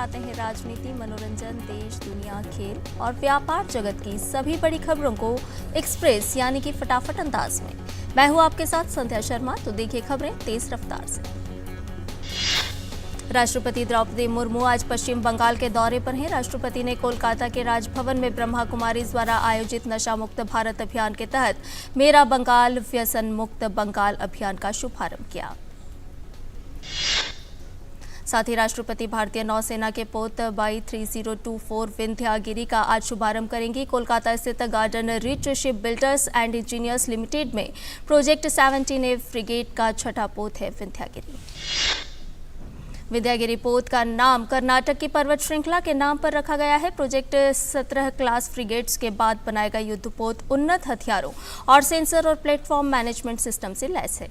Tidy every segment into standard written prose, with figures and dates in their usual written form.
आते हैं राजनीति, मनोरंजन, देश, दुनिया, खेल और व्यापार जगत की सभी बड़ी खबरों को एक्सप्रेस यानी कि फटाफट अंदाज में। मैं हूं आपके साथ संध्या शर्मा। तो देखिए खबरें तेज रफ्तार से। राष्ट्रपति द्रौपदी मुर्मू आज पश्चिम बंगाल के दौरे पर हैं। राष्ट्रपति ने कोलकाता के राजभवन में ब्रह्मा कुमारीज द्वारा आयोजित नशा मुक्त भारत अभियान के तहत मेरा बंगाल व्यसन मुक्त बंगाल अभियान का शुभारंभ किया। साथ ही राष्ट्रपति भारतीय नौसेना के पोत बाई 3024 विंध्यागिरी का आज शुभारंभ करेंगी। कोलकाता स्थित garden rich ship builders and engineers limited में प्रोजेक्ट 17A फ्रिगेट का छठा पोत है विंध्यागिरी। विंध्यागिरी पोत का नाम कर्नाटक की पर्वत श्रृंखला के नाम पर रखा गया है। प्रोजेक्ट 17 क्लास फ्रिगेट्स के बाद बनाएगा युद्ध पोत उन्नत हथियारों और सेंसर और प्लेटफॉर्म मैनेजमेंट सिस्टम से लैस है।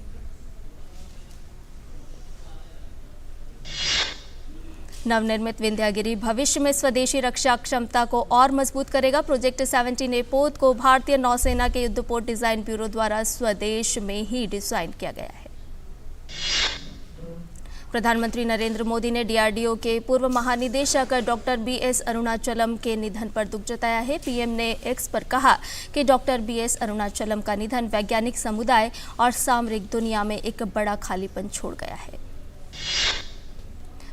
नवनिर्मित विंध्यागिरी भविष्य में स्वदेशी रक्षा क्षमता को और मजबूत करेगा। प्रोजेक्ट 17A पोत को भारतीय नौसेना के युद्धपोत डिजाइन ब्यूरो द्वारा स्वदेश में ही डिजाइन किया गया है। प्रधानमंत्री नरेंद्र मोदी ने डीआरडीओ के पूर्व महानिदेशक डॉक्टर बीएस अरुणाचलम के निधन पर दुख जताया है। पीएम ने एक्स पर कहा कि डॉक्टर बीएस अरुणाचलम का निधन वैज्ञानिक समुदाय और सामरिक दुनिया में एक बड़ा खालीपन छोड़ गया है।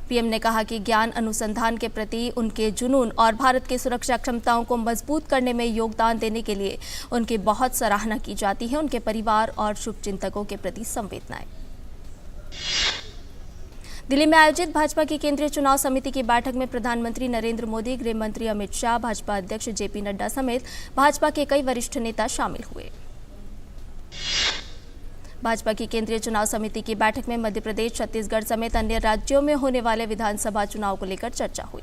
पीएम ने कहा कि ज्ञान अनुसंधान के प्रति उनके जुनून और भारत की सुरक्षा क्षमताओं को मजबूत करने में योगदान देने के लिए उनकी बहुत सराहना की जाती है। उनके परिवार और शुभचिंतकों के प्रति संवेदनाएं। दिल्ली में आयोजित भाजपा की केंद्रीय चुनाव समिति की बैठक में प्रधानमंत्री नरेंद्र मोदी, गृह मंत्री अमित शाह, भाजपा अध्यक्ष जेपी नड्डा समेत भाजपा के कई वरिष्ठ नेता शामिल हुए। भाजपा की केंद्रीय चुनाव समिति की बैठक में मध्य प्रदेश, छत्तीसगढ़ समेत अन्य राज्यों में होने वाले विधानसभा चुनाव को लेकर चर्चा हुई।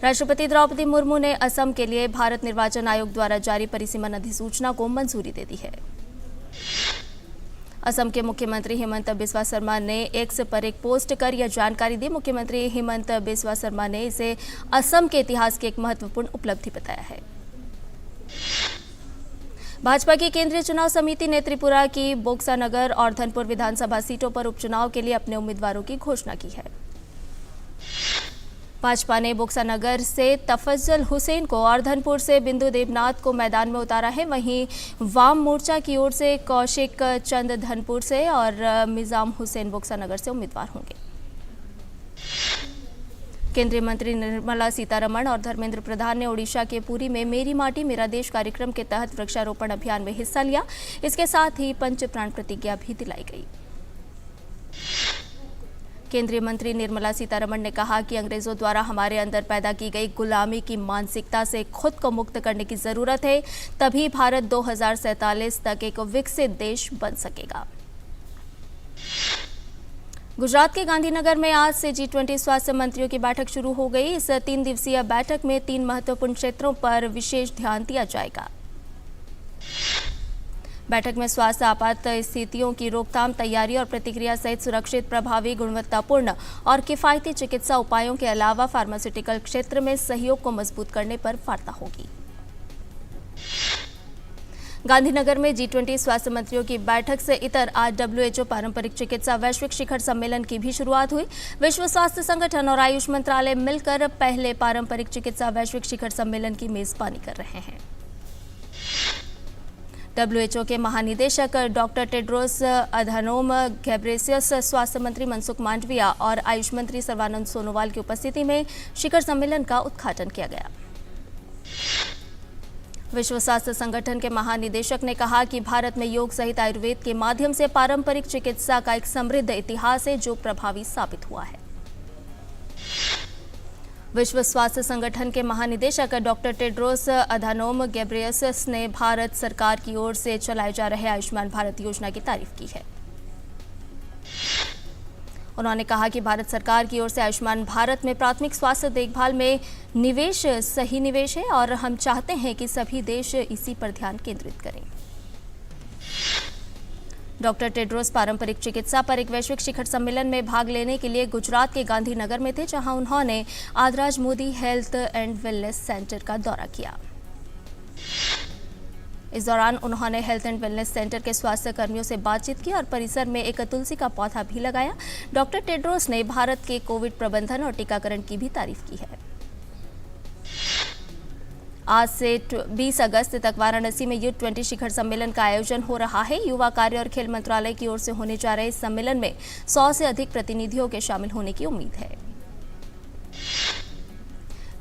राष्ट्रपति द्रौपदी मुर्मू ने असम के लिए भारत निर्वाचन आयोग द्वारा जारी परिसीमन अधिसूचना को मंजूरी दे दी है। असम के मुख्यमंत्री हिमंत बिस्वा शर्मा ने एक्स पर एक पोस्ट कर यह जानकारी दी। मुख्यमंत्री हिमंत बिस्वा शर्मा ने इसे असम के इतिहास की एक महत्वपूर्ण उपलब्धि बताया है। भाजपा की केंद्रीय चुनाव समिति ने त्रिपुरा की बोक्सानगर और धनपुर विधानसभा सीटों पर उपचुनाव के लिए अपने उम्मीदवारों की घोषणा की है। भाजपा ने बोक्सानगर से तफज्जल हुसैन को और धनपुर से बिंदु देवनाथ को मैदान में उतारा है। वहीं वाम मोर्चा की ओर से कौशिक चंद धनपुर से और मिजाम हुसैन बोक्सानगर से उम्मीदवार होंगे। केंद्रीय मंत्री निर्मला सीतारमण और धर्मेंद्र प्रधान ने ओडिशा के पुरी में मेरी माटी मेरा देश कार्यक्रम के तहत वृक्षारोपण अभियान में हिस्सा लिया। इसके साथ ही पंच प्राण प्रतिज्ञा भी दिलाई गई। केंद्रीय मंत्री निर्मला सीतारमण ने कहा कि अंग्रेजों द्वारा हमारे अंदर पैदा की गई गुलामी की मानसिकता से खुद को मुक्त करने की जरूरत है, तभी भारत 2047 तक एक विकसित देश बन सकेगा। गुजरात के गांधीनगर में आज से G20 स्वास्थ्य मंत्रियों की बैठक शुरू हो गई। इस 3 दिवसीय बैठक में 3 महत्वपूर्ण क्षेत्रों पर विशेष ध्यान दिया जाएगा। बैठक में स्वास्थ्य आपात स्थितियों की रोकथाम, तैयारी और प्रतिक्रिया सहित सुरक्षित, प्रभावी, गुणवत्तापूर्ण और किफायती चिकित्सा उपायों के अलावा फार्मास्यूटिकल क्षेत्र में सहयोग को मजबूत करने पर वार्ता होगी। गांधीनगर में G20 स्वास्थ्य मंत्रियों की बैठक से इतर आज WHO पारंपरिक चिकित्सा वैश्विक शिखर सम्मेलन की भी शुरुआत हुई। विश्व स्वास्थ्य संगठन और आयुष मंत्रालय मिलकर पहले पारंपरिक चिकित्सा वैश्विक शिखर सम्मेलन की मेजबानी कर रहे हैं। WHO के महानिदेशक डॉक्टर टेड्रोस अधानोम घेब्रेयेसस, स्वास्थ्य मंत्री मनसुख मांडविया और आयुष मंत्री सर्बानंद सोनोवाल की उपस्थिति में शिखर सम्मेलन का उद्घाटन किया गया। विश्व स्वास्थ्य संगठन के महानिदेशक ने कहा कि भारत में योग सहित आयुर्वेद के माध्यम से पारंपरिक चिकित्सा का एक समृद्ध इतिहास है जो प्रभावी साबित हुआ है। विश्व स्वास्थ्य संगठन के महानिदेशक डॉक्टर टेड्रोस अधानोम घेब्रेयेसस ने भारत सरकार की ओर से चलाए जा रहे आयुष्मान भारत योजना की तारीफ की है। उन्होंने कहा कि भारत सरकार की ओर से आयुष्मान भारत में प्राथमिक स्वास्थ्य देखभाल में निवेश सही निवेश है और हम चाहते हैं कि सभी देश इसी पर ध्यान केंद्रित करें। डॉक्टर टेड्रोस पारंपरिक चिकित्सा पर एक वैश्विक शिखर सम्मेलन में भाग लेने के लिए गुजरात के गांधीनगर में थे, जहां उन्होंने आदराज Modi health and wellness centre का दौरा किया। इस दौरान उन्होंने हेल्थ एंड वेलनेस सेंटर के स्वास्थ्य कर्मियों से बातचीत की और परिसर में एक तुलसी का पौधा भी लगाया। डॉक्टर टेड्रोस ने भारत के कोविड प्रबंधन और टीकाकरण की भी तारीफ की है। आज से 20 अगस्त तक वाराणसी में U20 शिखर सम्मेलन का आयोजन हो रहा है। युवा कार्य और खेल मंत्रालय की ओर से होने जा रहे इस सम्मेलन में 100 से अधिक प्रतिनिधियों के शामिल होने की उम्मीद है।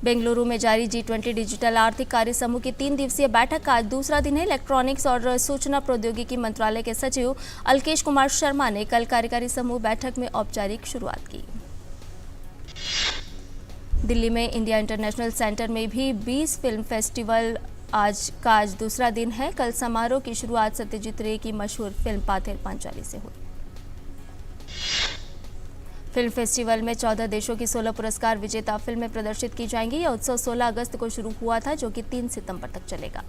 बेंगलुरु में जारी G20 डिजिटल आर्थिक कार्य समूह की 3 दिवसीय बैठक का आज दूसरा दिन है। इलेक्ट्रॉनिक्स और सूचना प्रौद्योगिकी मंत्रालय के सचिव अलकेश कुमार शर्मा ने कल कार्यकारी समूह बैठक में औपचारिक शुरुआत की। दिल्ली में इंडिया इंटरनेशनल सेंटर में भी 20 फिल्म फेस्टिवल आज दूसरा दिन है। कल समारोह की शुरुआत सत्यजीत रे की मशहूर फिल्म पाथेर पांचाली से हुई। फिल्म फेस्टिवल में 14 देशों की 16 पुरस्कार विजेता फिल्में प्रदर्शित की जाएंगी। यह उत्सव 16 अगस्त को शुरू हुआ था, जो कि 3 सितंबर तक चलेगा।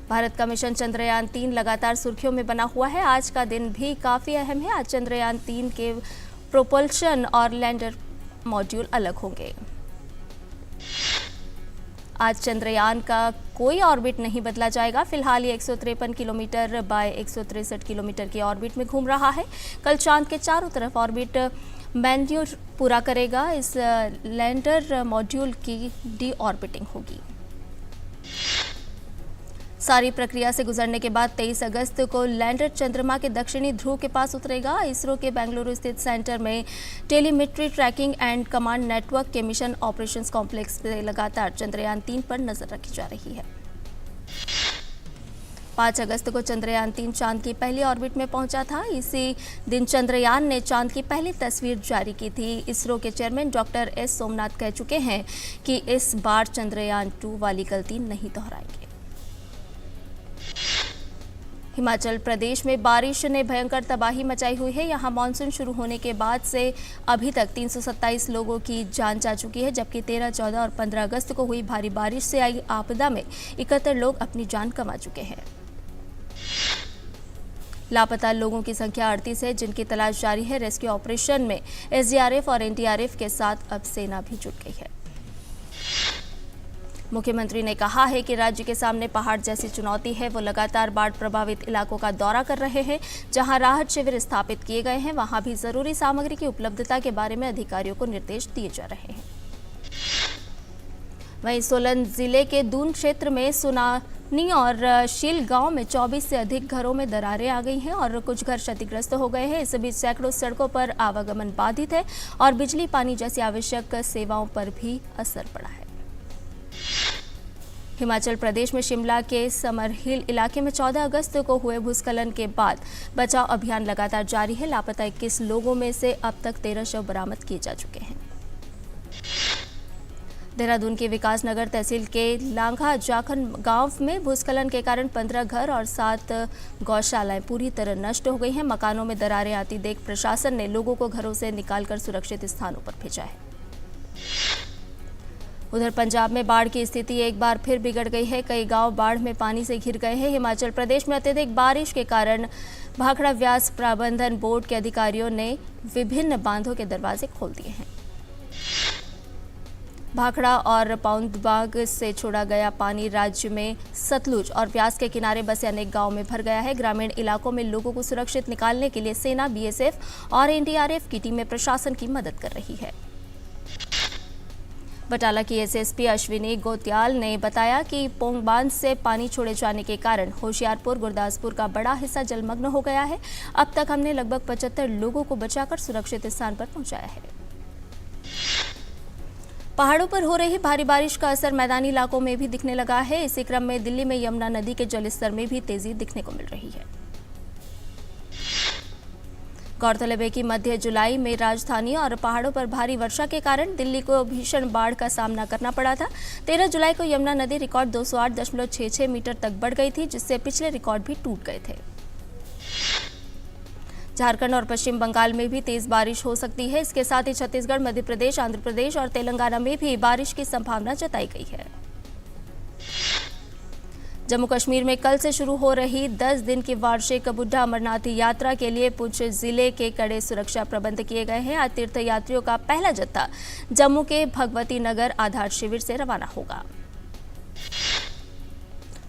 भारत का मिशन चंद्रयान 3 लगातार सुर्खियों में बना हुआ है। आज का दिन भी काफी अहम है। आज चंद्रयान 3 के प्रोपल्शन और लैंडर मॉड्यूल अलग होंगे। आज चंद्रयान का कोई ऑर्बिट नहीं बदला जाएगा। फिलहाल ये 153 किलोमीटर बाय 163 किलोमीटर की ऑर्बिट में घूम रहा है। कल चांद के चारों तरफ ऑर्बिट मैन्यूर पूरा करेगा। इस लैंडर मॉड्यूल की डी ऑर्बिटिंग होगी। सारी प्रक्रिया से गुजरने के बाद 23 अगस्त को लैंडर चंद्रमा के दक्षिणी ध्रुव के पास उतरेगा। इसरो के बेंगलुरु स्थित सेंटर में telemetry tracking and command network के मिशन ऑपरेशंस कॉम्प्लेक्स से लगातार चंद्रयान 3 पर नजर रखी जा रही है। 5 अगस्त को चंद्रयान 3 चांद की पहली ऑर्बिट में पहुंचा था। इसी दिन चंद्रयान ने चांद की पहली तस्वीर जारी की थी। इसरो के चेयरमैन डॉक्टर एस सोमनाथ कह चुके हैं कि इस बार चंद्रयान 2 वाली गलती नहीं दोहराएंगे। हिमाचल प्रदेश में बारिश ने भयंकर तबाही मचाई हुई है। यहां मानसून शुरू होने के बाद से अभी तक 327 लोगों की जान जा चुकी है, जबकि 13, 14 और 15 अगस्त को हुई भारी बारिश से आई आपदा में 71 लोग अपनी जान गंवा चुके हैं। लापता लोगों की संख्या 38 है, जिनकी तलाश जारी है। रेस्क्यू ऑपरेशन में SDRF और NDRF के साथ अब सेना भी जुट गई है। मुख्यमंत्री ने कहा है कि राज्य के सामने पहाड़ जैसी चुनौती है। वो लगातार बाढ़ प्रभावित इलाकों का दौरा कर रहे हैं। जहां राहत शिविर स्थापित किए गए हैं, वहां भी जरूरी सामग्री की उपलब्धता के बारे में अधिकारियों को निर्देश दिए जा रहे हैं। वहीं सोलन जिले के दून क्षेत्र में सुनानी और शील गांव में 24 से अधिक घरों में दरारें आ गई हैं और कुछ घर क्षतिग्रस्त हो गए हैं। इस बीच सैकड़ों सड़कों पर आवागमन बाधित है और बिजली पानी जैसी आवश्यक सेवाओं पर भी असर पड़ा है। हिमाचल प्रदेश में शिमला के समरहिल इलाके में 14 अगस्त को हुए भूस्खलन के बाद बचाव अभियान लगातार जारी है। लापता 21 लोगों में से अब तक 13 शव बरामद किए जा चुके हैं। देहरादून के विकासनगर तहसील के लांघा जाखन गांव में भूस्खलन के कारण 15 घर और 7 गौशालाएं पूरी तरह नष्ट हो गई हैं। मकानों में दरारें आती देख प्रशासन ने लोगों को घरों से निकालकर सुरक्षित स्थानों पर भेजा है। उधर पंजाब में बाढ़ की स्थिति एक बार फिर बिगड़ गई है। कई गांव बाढ़ में पानी से घिर गए हैं। हिमाचल प्रदेश में अत्यधिक बारिश के कारण भाखड़ा व्यास प्रबंधन बोर्ड के अधिकारियों ने विभिन्न बांधों के दरवाजे खोल दिए हैं। भाखड़ा और पाउंदबाग से छोड़ा गया पानी राज्य में सतलुज और व्यास के किनारे बसे अनेक गांव में भर गया है। ग्रामीण इलाकों में लोगों को सुरक्षित निकालने के लिए सेना, BSF और NDRF की टीमें प्रशासन की मदद कर रही है। बटाला की SSP अश्विनी गोत्याल ने बताया कि पोंग बांध से पानी छोड़े जाने के कारण होशियारपुर, गुरदासपुर का बड़ा हिस्सा जलमग्न हो गया है। अब तक हमने लगभग 75 लोगों को बचाकर सुरक्षित स्थान पर पहुंचाया है। पहाड़ों पर हो रही भारी बारिश का असर मैदानी इलाकों में भी दिखने लगा है। इसी क्रम में दिल्ली में यमुना नदी के जलस्तर में भी तेजी दिखने को मिल रही है। गौरतलब है कि मध्य जुलाई में राजधानी और पहाड़ों पर भारी वर्षा के कारण दिल्ली को भीषण बाढ़ का सामना करना पड़ा था। 13 जुलाई को यमुना नदी रिकॉर्ड 208.66 मीटर तक बढ़ गई थी, जिससे पिछले रिकॉर्ड भी टूट गए थे। झारखंड और पश्चिम बंगाल में भी तेज बारिश हो सकती है। इसके साथ ही छत्तीसगढ़, मध्य प्रदेश, आंध्र प्रदेश और तेलंगाना में भी बारिश की संभावना जताई गई है। जम्मू कश्मीर में कल से शुरू हो रही 10 दिन की वार्षिक बुड्ढा अमरनाथ यात्रा के लिए पुंछ जिले के कड़े सुरक्षा प्रबंध किए गए हैं। आज तीर्थ यात्रियों का पहला जत्था जम्मू के भगवती नगर आधार शिविर से रवाना होगा।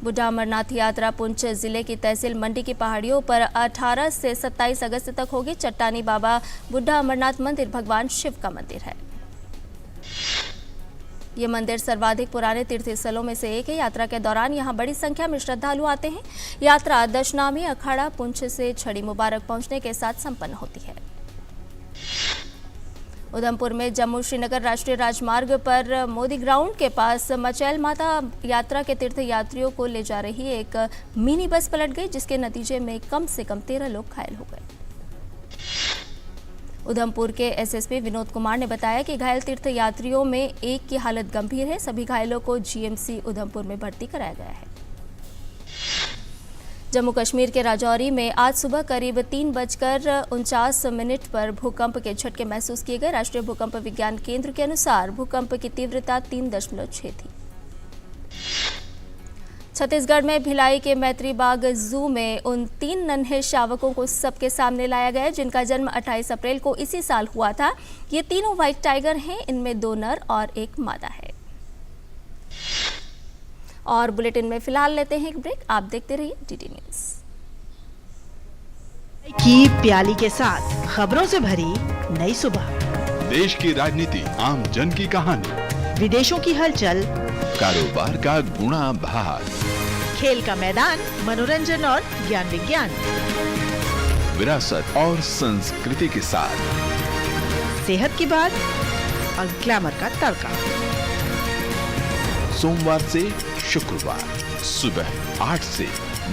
बुढ़ा अमरनाथ यात्रा पुंछ जिले की तहसील मंडी की पहाड़ियों पर 18 से 27 अगस्त तक होगी। चट्टानी बाबा बुढ़ा अमरनाथ मंदिर भगवान शिव का मंदिर है। ये मंदिर सर्वाधिक पुराने तीर्थ स्थलों में से एक है। यात्रा के दौरान यहां बड़ी संख्या में श्रद्धालु आते हैं। यात्रा दशनामी अखाड़ा पुंछ से छड़ी मुबारक पहुंचने के साथ संपन्न होती है। उधमपुर में जम्मू श्रीनगर राष्ट्रीय राजमार्ग पर मोदी ग्राउंड के पास मचैल माता यात्रा के तीर्थ यात्रियों को ले जा रही एक मिनी बस पलट गई, जिसके नतीजे में कम से कम 13 लोग घायल हो गए। उधमपुर के एसएसपी विनोद कुमार ने बताया कि घायल तीर्थ यात्रियों में एक की हालत गंभीर है। सभी घायलों को जीएमसी उधमपुर में भर्ती कराया गया है। जम्मू कश्मीर के राजौरी में आज सुबह करीब 3:49 पर भूकंप के झटके महसूस किए गए। राष्ट्रीय भूकंप विज्ञान केंद्र के अनुसार भूकंप की तीव्रता 3.6 थी। छत्तीसगढ़ में भिलाई के मैत्री बाग जू में उन 3 नन्हे शावकों को सबके सामने लाया गया, जिनका जन्म 28 अप्रैल को इसी साल हुआ था। ये तीनों व्हाइट टाइगर हैं। इनमें 2 नर और 1 मादा है। और बुलेटिन में फिलहाल लेते हैं एक ब्रेक। आप देखते रहिए डीडी न्यूज की प्याली के साथ खबरों से भरी नई सुबह। देश की राजनीति, आम जन की कहानी, विदेशों की हलचल, कारोबार का गुणा भाग, खेल का मैदान, मनोरंजन और ज्ञान विज्ञान, विरासत और संस्कृति के साथ सेहत की बात और ग्लैमर का तड़का। सोमवार से शुक्रवार सुबह 8 से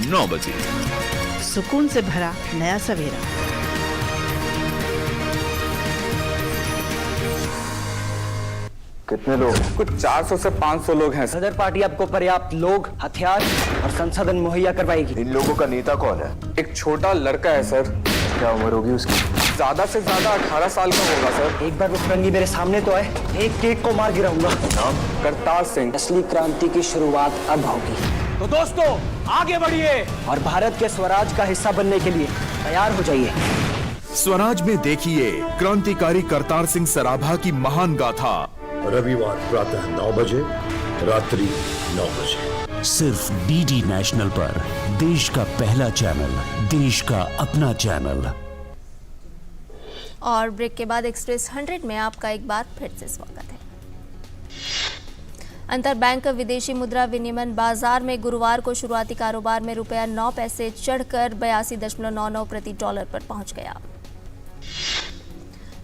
9 बजे। सुकून से भरा नया सवेरा। कितने लोग? कुछ 400 से 500 लोग हैं। सदर पार्टी आपको पर्याप्त लोग, हथियार और संसाधन मुहैया करवाएगी। इन लोगों का नेता कौन है? एक छोटा लड़का है सर। क्या उम्र होगी उसकी? ज्यादा से ज्यादा 18 साल का होगा सर। एक बार वो फिरंगी मेरे सामने तो आए, एक एक को मार गिराऊंगा। नाम? करतार सिंह। असली क्रांति की शुरुआत अब होगी। तो दोस्तों आगे बढ़िए और भारत के स्वराज का हिस्सा बनने के लिए तैयार हो जाइए। स्वराज में देखिए क्रांतिकारी करतार सिंह सराभा की महान गाथा। रविवार प्रातः 9 बजे, रात्रि 9 बजे। सिर्फ डीडी नेशनल पर, देश का पहला चैनल, देश का अपना चैनल। और ब्रेक के बाद एक्सप्रेस 100 में आपका एक बार फिर से स्वागत है। अंतर बैंक विदेशी मुद्रा विनिमय बाजार में गुरुवार को शुरुआती कारोबार में रुपया 9 पैसे चढ़कर 82.99 प्रति डॉलर पर पहुंच गया।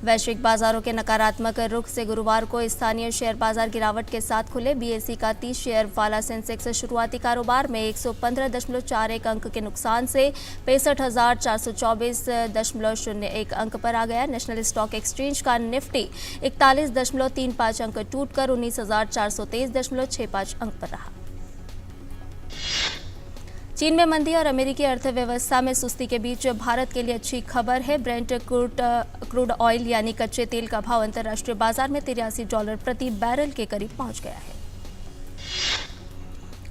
वैश्विक बाजारों के नकारात्मक रुख से गुरुवार को स्थानीय शेयर बाजार गिरावट के साथ खुले। बीएसई का 30 शेयर वाला सेंसेक्स शुरुआती कारोबार में 115.41 अंक के नुकसान से 65,424.01 अंक पर आ गया। नेशनल स्टॉक एक्सचेंज का निफ्टी 41.35 अंक टूटकर 19,423.65 अंक पर रहा। चीन में मंदी और अमेरिकी अर्थव्यवस्था में सुस्ती के बीच भारत के लिए अच्छी खबर है। ब्रेंट क्रूड ऑयल यानी कच्चे तेल का भाव अंतर्राष्ट्रीय बाजार में $83 प्रति बैरल के करीब पहुंच गया है।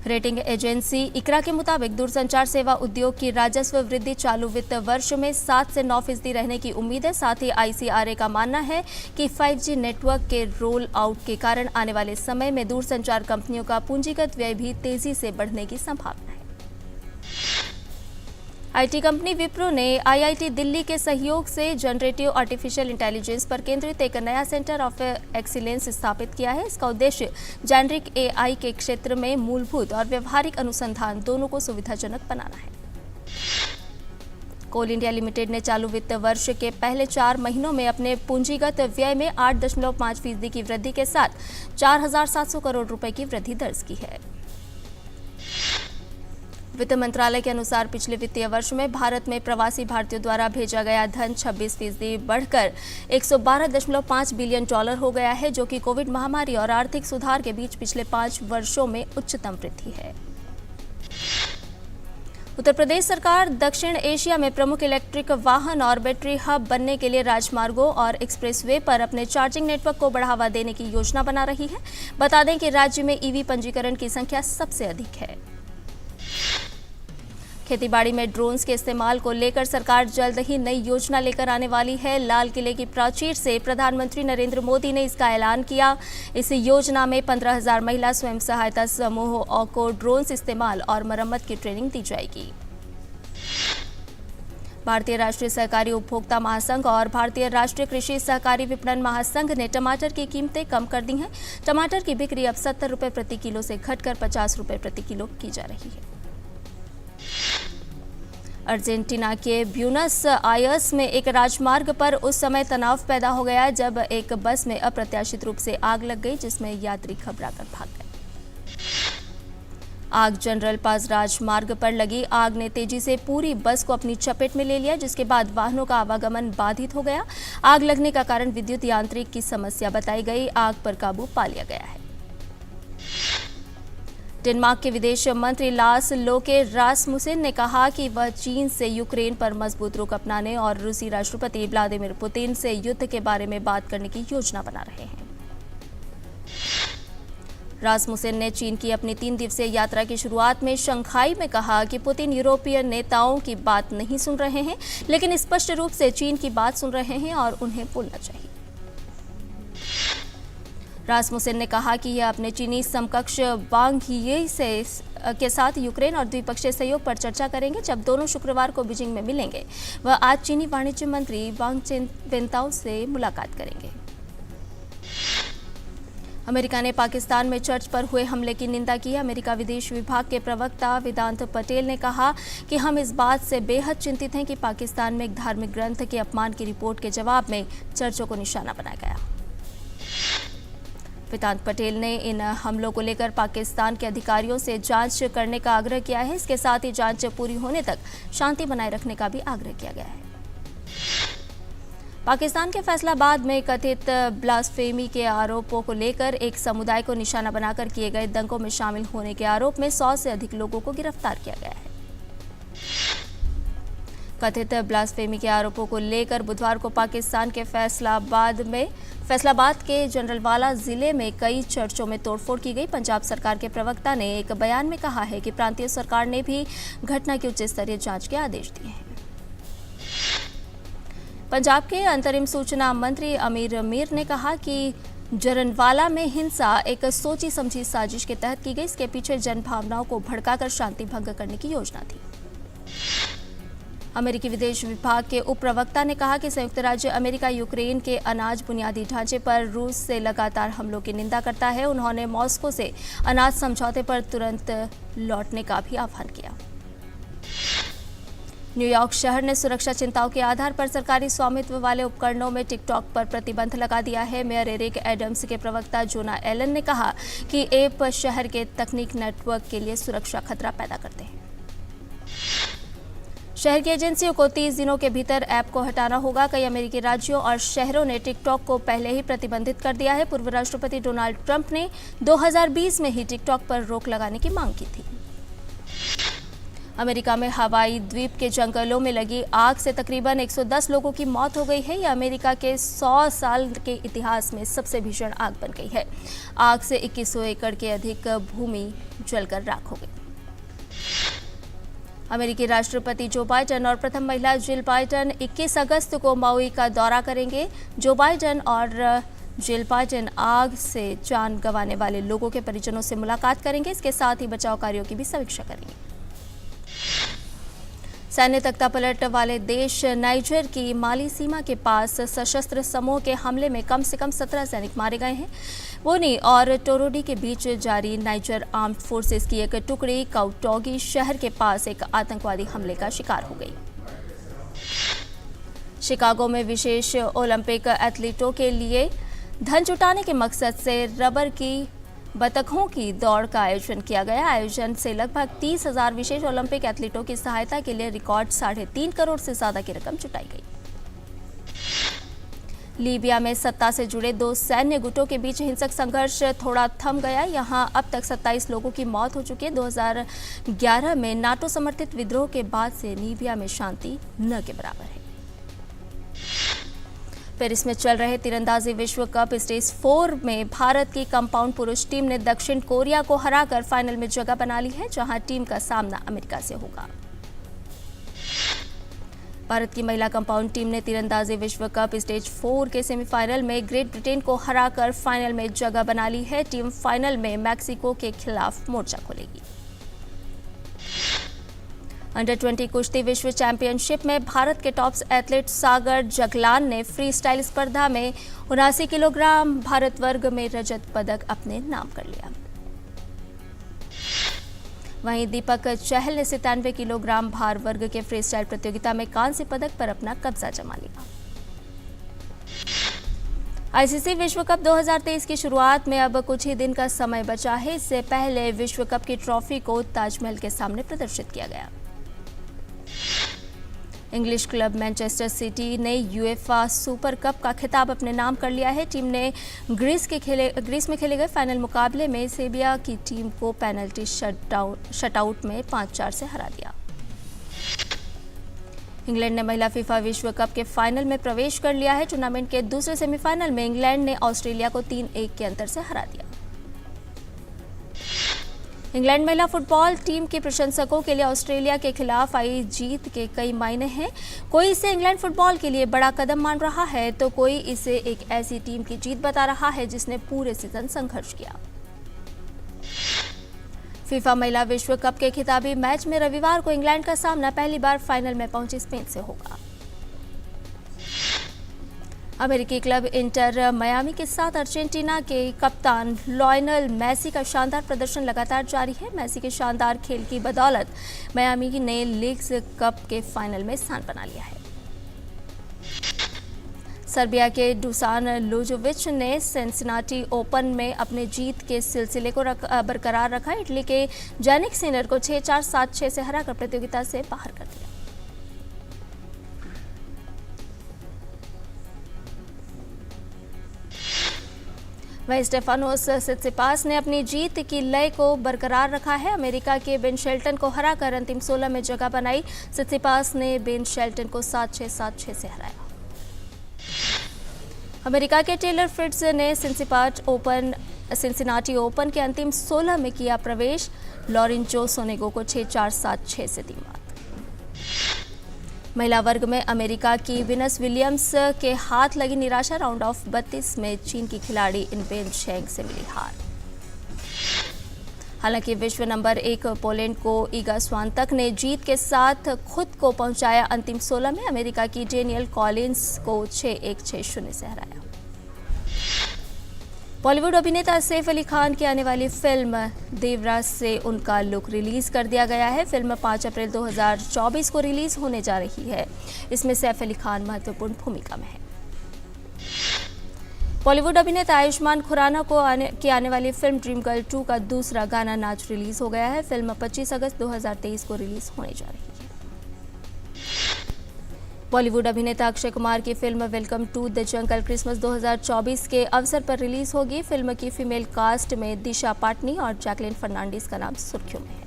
रेटिंग एजेंसी इकरा के मुताबिक दूरसंचार सेवा उद्योग की राजस्व वृद्धि चालू वित्त वर्ष में 7 से 9% रहने की उम्मीद है। साथ ही ICRA का मानना है कि 5G नेटवर्क के रोल आउट के कारण आने वाले समय में दूरसंचार कंपनियों का पूंजीगत व्यय भी तेजी से बढ़ने की संभावना है। आईटी कंपनी विप्रो ने आईआईटी दिल्ली के सहयोग से जनरेटिव आर्टिफिशियल इंटेलिजेंस पर केंद्रित एक नया सेंटर ऑफ एक्सीलेंस स्थापित किया है। इसका उद्देश्य जेनरिक AI के क्षेत्र में मूलभूत और व्यवहारिक अनुसंधान दोनों को सुविधाजनक बनाना है। कोल इंडिया लिमिटेड ने चालू वित्त वर्ष के पहले 4 महीनों में अपने पूंजीगत व्यय में 8.5% की वृद्धि के साथ 4,700 करोड़ रुपए की वृद्धि दर्ज की है। वित्त मंत्रालय के अनुसार पिछले वित्तीय वर्ष में भारत में प्रवासी भारतीयों द्वारा भेजा गया धन 26% बढ़कर $112.5 बिलियन हो गया है, जो कि कोविड महामारी और आर्थिक सुधार के बीच पिछले 5 वर्षों में उच्चतम वृद्धि है। उत्तर प्रदेश सरकार दक्षिण एशिया में प्रमुख इलेक्ट्रिक वाहन और बैटरी हब बनने के लिए राजमार्गों और एक्सप्रेसवे पर अपने चार्जिंग नेटवर्क को बढ़ावा देने की योजना बना रही है। बता दें कि राज्य में ईवी पंजीकरण की संख्या सबसे अधिक है। खेतीबाड़ी में ड्रोन्स के इस्तेमाल को लेकर सरकार जल्द ही नई योजना लेकर आने वाली है। लाल किले की प्राचीर से प्रधानमंत्री नरेंद्र मोदी ने इसका ऐलान किया। इस योजना में 15,000 महिला स्वयं सहायता समूहों को ड्रोन्स इस्तेमाल और मरम्मत की ट्रेनिंग दी जाएगी। भारतीय राष्ट्रीय सहकारी उपभोक्ता महासंघ और भारतीय राष्ट्रीय कृषि सहकारी विपणन महासंघ ने टमाटर की कीमतें कम कर दी हैं। टमाटर की बिक्री अब 70 रुपये प्रति किलो से घटकर 50 रुपये प्रति किलो की जा रही है। अर्जेंटीना के ब्यूनस आयर्स में एक राजमार्ग पर उस समय तनाव पैदा हो गया जब एक बस में अप्रत्याशित रूप से आग लग गई, जिसमें यात्री घबराकर भाग गए। आग जनरल पास राजमार्ग पर लगी आग ने तेजी से पूरी बस को अपनी चपेट में ले लिया, जिसके बाद वाहनों का आवागमन बाधित हो गया। आग लगने का कारण विद्युत यांत्रिक की समस्या बताई गई। आग पर काबू पा लिया गया है। डेनमार्क के विदेश मंत्री लास लोके रासमुसेन ने कहा कि वह चीन से यूक्रेन पर मजबूत रुख अपनाने और रूसी राष्ट्रपति व्लादिमीर पुतिन से युद्ध के बारे में बात करने की योजना बना रहे हैं। रासमुसेन ने चीन की अपनी 3 दिवसीय यात्रा की शुरुआत में शंघाई में कहा कि पुतिन यूरोपीय नेताओं की बात नहीं सुन रहे हैं, लेकिन स्पष्ट रूप से चीन की बात सुन रहे हैं और उन्हें बोलना चाहिए। रासमुसेन ने कहा कि यह अपने चीनी समकक्ष वांग यी के साथ यूक्रेन और द्विपक्षीय सहयोग पर चर्चा करेंगे। जब दोनों शुक्रवार को बीजिंग में मिलेंगे, वह आज चीनी वाणिज्य मंत्री वांग वेंताओ से मुलाकात करेंगे। अमेरिका ने पाकिस्तान में चर्च पर हुए हमले की निंदा की। अमेरिका विदेश विभाग के प्रवक्ता वेदांत पटेल ने कहा कि हम इस बात से बेहद चिंतित हैं कि पाकिस्तान में एक धार्मिक ग्रंथ के अपमान की रिपोर्ट के जवाब में चर्चों को निशाना बनाया गया। वेदांत पटेल ने इन हमलों को लेकर पाकिस्तान के अधिकारियों से जांच करने का आग्रह किया है। इसके साथ ही जांच पूरी होने तक शांति बनाए रखने का भी आग्रह किया गया है। पाकिस्तान के फैसलाबाद में कथित ब्लास्फेमी के आरोपों को लेकर एक समुदाय को निशाना बनाकर किए गए दंगों में शामिल होने के आरोप में 100 से अधिक लोगों को गिरफ्तार किया गया है। कथित ब्लास्फेमी के आरोपों को लेकर बुधवार को पाकिस्तान के फैसलाबाद के जनरलवाला जिले में कई चर्चों में तोड़फोड़ की गई। पंजाब सरकार के प्रवक्ता ने एक बयान में कहा है कि प्रांतीय सरकार ने भी घटना की उच्च स्तरीय जांच के आदेश दिए हैं। पंजाब के अंतरिम सूचना मंत्री अमीर मीर ने कहा कि जरनवाला में हिंसा एक सोची समझी साजिश के तहत की गई। इसके पीछे जनभावनाओं को भड़काकर शांति भंग करने की योजना थी। अमेरिकी विदेश विभाग के उप प्रवक्ता ने कहा कि संयुक्त राज्य अमेरिका यूक्रेन के अनाज बुनियादी ढांचे पर रूस से लगातार हमलों की निंदा करता है। उन्होंने मॉस्को से अनाज समझौते पर तुरंत लौटने का भी आह्वान किया। न्यूयॉर्क शहर ने सुरक्षा चिंताओं के आधार पर सरकारी स्वामित्व वाले उपकरणों में टिकटॉक पर प्रतिबंध लगा दिया है। मेयर एरिक एडम्स के प्रवक्ता जोना एलन ने कहा कि ऐप शहर के तकनीक नेटवर्क के लिए सुरक्षा खतरा पैदा करते हैं। शहर की एजेंसियों को 30 दिनों के भीतर ऐप को हटाना होगा। कई अमेरिकी राज्यों और शहरों ने टिकटॉक को पहले ही प्रतिबंधित कर दिया है। पूर्व राष्ट्रपति डोनाल्ड ट्रंप ने 2020 में ही टिकटॉक पर रोक लगाने की मांग की थी। अमेरिका में हवाई द्वीप के जंगलों में लगी आग से तकरीबन 110 लोगों की मौत हो गई है। यह अमेरिका के 100 साल के इतिहास में सबसे भीषण आग बन गई है। आग से 2100 एकड़ के अधिक भूमि जलकर राख हो गई। अमेरिकी राष्ट्रपति जो बाइडेन और प्रथम महिला जिल बाइडेन 21 अगस्त को माउई का दौरा करेंगे। जो बाइडेन और जिल बाइडेन आग से जान गंवाने वाले लोगों के परिजनों से मुलाकात करेंगे। इसके साथ ही बचाव कार्यों की भी समीक्षा करेंगे। सैन्य तख्तापलट वाले देश नाइजर की माली सीमा के पास सशस्त्र समूह के हमले में कम से कम 17 सैनिक मारे गए हैं। बोनी और टोरोडी के बीच जारी नाइजर आर्म्ड फोर्सेस की एक टुकड़ी काउटोगी शहर के पास एक आतंकवादी हमले का शिकार हो गई। शिकागो में विशेष ओलंपिक एथलीटों के लिए धन जुटाने के मकसद से रबर की बतखों की दौड़ का आयोजन किया गया। आयोजन से लगभग 30,000 विशेष ओलंपिक एथलीटों की सहायता के लिए रिकॉर्ड 3.5 करोड़ से ज्यादा की रकम जुटाई गई। लीबिया में सत्ता से जुड़े 2 सैन्य गुटों के बीच हिंसक संघर्ष थोड़ा थम गया। यहां अब तक 27 लोगों की मौत हो चुकी है। 2011 में नाटो समर्थित विद्रोह के बाद से लीबिया में शांति न के बराबर है। पेरिस में चल रहे तीरंदाजी विश्व कप स्टेज 4 में भारत की कंपाउंड पुरुष टीम ने दक्षिण कोरिया को हराकर फाइनल में जगह बना ली है, जहां टीम का सामना अमेरिका से होगा। भारत की महिला कंपाउंड टीम ने तीरंदाजी विश्व कप स्टेज 4 के सेमीफाइनल में ग्रेट ब्रिटेन को हराकर फाइनल में जगह बना ली है। टीम फाइनल में मैक्सिको के खिलाफ मोर्चा खोलेगी। अंडर 20 कुश्ती विश्व चैंपियनशिप में भारत के टॉप एथलीट सागर जगलान ने फ्री स्टाइल स्पर्धा में 79 किलोग्राम भारत वर्ग में रजत पदक अपने नाम कर लिया। वहीं दीपक चहल ने 97 किलोग्राम भार वर्ग के फ्री स्टाइल प्रतियोगिता में कांस्य पदक पर अपना कब्जा जमा लिया। आईसीसी विश्व कप 2023 की शुरुआत में अब कुछ ही दिन का समय बचा है। इससे पहले विश्व कप की ट्रॉफी को ताजमहल के सामने प्रदर्शित किया गया। इंग्लिश क्लब मैनचेस्टर सिटी ने यूएफए सुपर कप का खिताब अपने नाम कर लिया है। टीम ने ग्रीस में खेले गए फाइनल मुकाबले में सेविया की टीम को पेनल्टी शटआउट में 5-4 से हरा दिया। इंग्लैंड ने महिला फीफा विश्व कप के फाइनल में प्रवेश कर लिया है। टूर्नामेंट के दूसरे सेमीफाइनल में इंग्लैंड ने ऑस्ट्रेलिया को 3-1 के अंतर से हरा दिया। इंग्लैंड महिला फुटबॉल टीम के प्रशंसकों के लिए ऑस्ट्रेलिया के खिलाफ आई जीत के कई मायने हैं। कोई इसे इंग्लैंड फुटबॉल के लिए बड़ा कदम मान रहा है तो कोई इसे एक ऐसी टीम की जीत बता रहा है जिसने पूरे सीजन संघर्ष किया। फीफा महिला विश्व कप के खिताबी मैच में रविवार को इंग्लैंड का सामना पहली बार फाइनल में पहुंची स्पेन से होगा। अमेरिकी क्लब इंटर मियामी के साथ अर्जेंटीना के कप्तान लायनल मेसी का शानदार प्रदर्शन लगातार जारी है। मेसी के शानदार खेल की बदौलत मियामी ने लीग्स कप के फाइनल में स्थान बना लिया है। सर्बिया के डुसान लुजोविच ने सिंसिनाटी ओपन में अपने जीत के सिलसिले को बरकरार रखा। इटली के जैनिक सिनर को 6-4, 7-6 से हराकर प्रतियोगिता से बाहर कर दिया। वहीं स्टेफानोस सित्सिपास ने अपनी जीत की लय को बरकरार रखा है। अमेरिका के बेन शेल्टन को हराकर अंतिम 16 में जगह बनाई। सित्सिपास ने बेन शेल्टन को 7-6, 7-6 से हराया। अमेरिका के टेलर फ्रिट्ज ने सिंसिनाटी ओपन के अंतिम 16 में किया प्रवेश। लॉरेंजो सोनेगो को 6-4, 7-6 से दी मात। महिला वर्ग में अमेरिका की विनस विलियम्स के हाथ लगी निराशा। राउंड ऑफ 32 में चीन की खिलाड़ी इनबेन शेंग से मिली हार। हालांकि विश्व नंबर 1 पोलैंड को ईगा स्वांतक ने जीत के साथ खुद को पहुंचाया अंतिम 16 में। अमेरिका की डेनियल कॉलिंस को 6-1, 6-0 से हराया। बॉलीवुड अभिनेता सैफ अली खान की आने वाली फिल्म देवराज से उनका लुक रिलीज कर दिया गया है। फिल्म 5 अप्रैल 2024 को रिलीज होने जा रही है। इसमें सैफ अली खान महत्वपूर्ण भूमिका में है। बॉलीवुड अभिनेता आयुष्मान खुराना को आने वाली फिल्म ड्रीम गर्ल 2 का दूसरा गाना नाच रिलीज हो गया है। फिल्म 25 अगस्त 2023 को रिलीज होने जा रही है। बॉलीवुड अभिनेता अक्षय कुमार की film Welcome to the Jungle Christmas 2024 के अवसर पर रिलीज होगी। फिल्म की फीमेल कास्ट में दिशा पाटनी और जैकलिन फर्नांडिस का नाम सुर्खियों में है।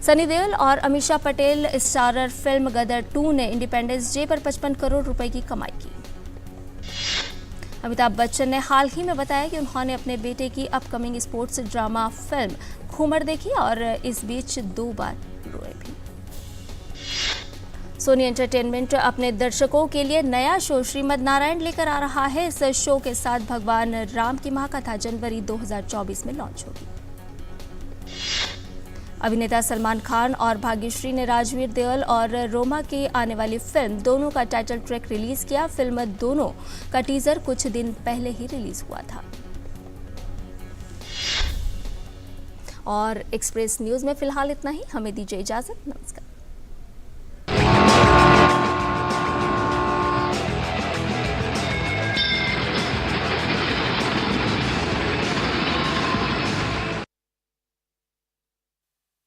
सनी देओल और अमीषा पटेल स्टारर फिल्म गदर 2 ने इंडिपेंडेंस डे पर 55 करोड़ रुपए की कमाई की। अमिताभ बच्चन ने हाल ही में बताया कि उन्होंने अपने बेटे की upcoming sports drama film Ghoomar देखी और इस बीच 2 बार रोए भी। सोनी एंटरटेनमेंट अपने दर्शकों के लिए नया शो श्रीमद् नारायण लेकर आ रहा है। इस शो के साथ भगवान राम की महाकथा जनवरी 2024 में लॉन्च होगी। अभिनेता सलमान खान और भाग्यश्री ने राजवीर देओल और रोमा की आने वाली फिल्म दोनों का टाइटल ट्रैक रिलीज किया। फिल्म दोनों का टीजर कुछ दिन पहले ही रिलीज हुआ था। और एक्सप्रेस न्यूज में फिलहाल इतना ही। हमें दीजिए इजाजत। नमस्कार।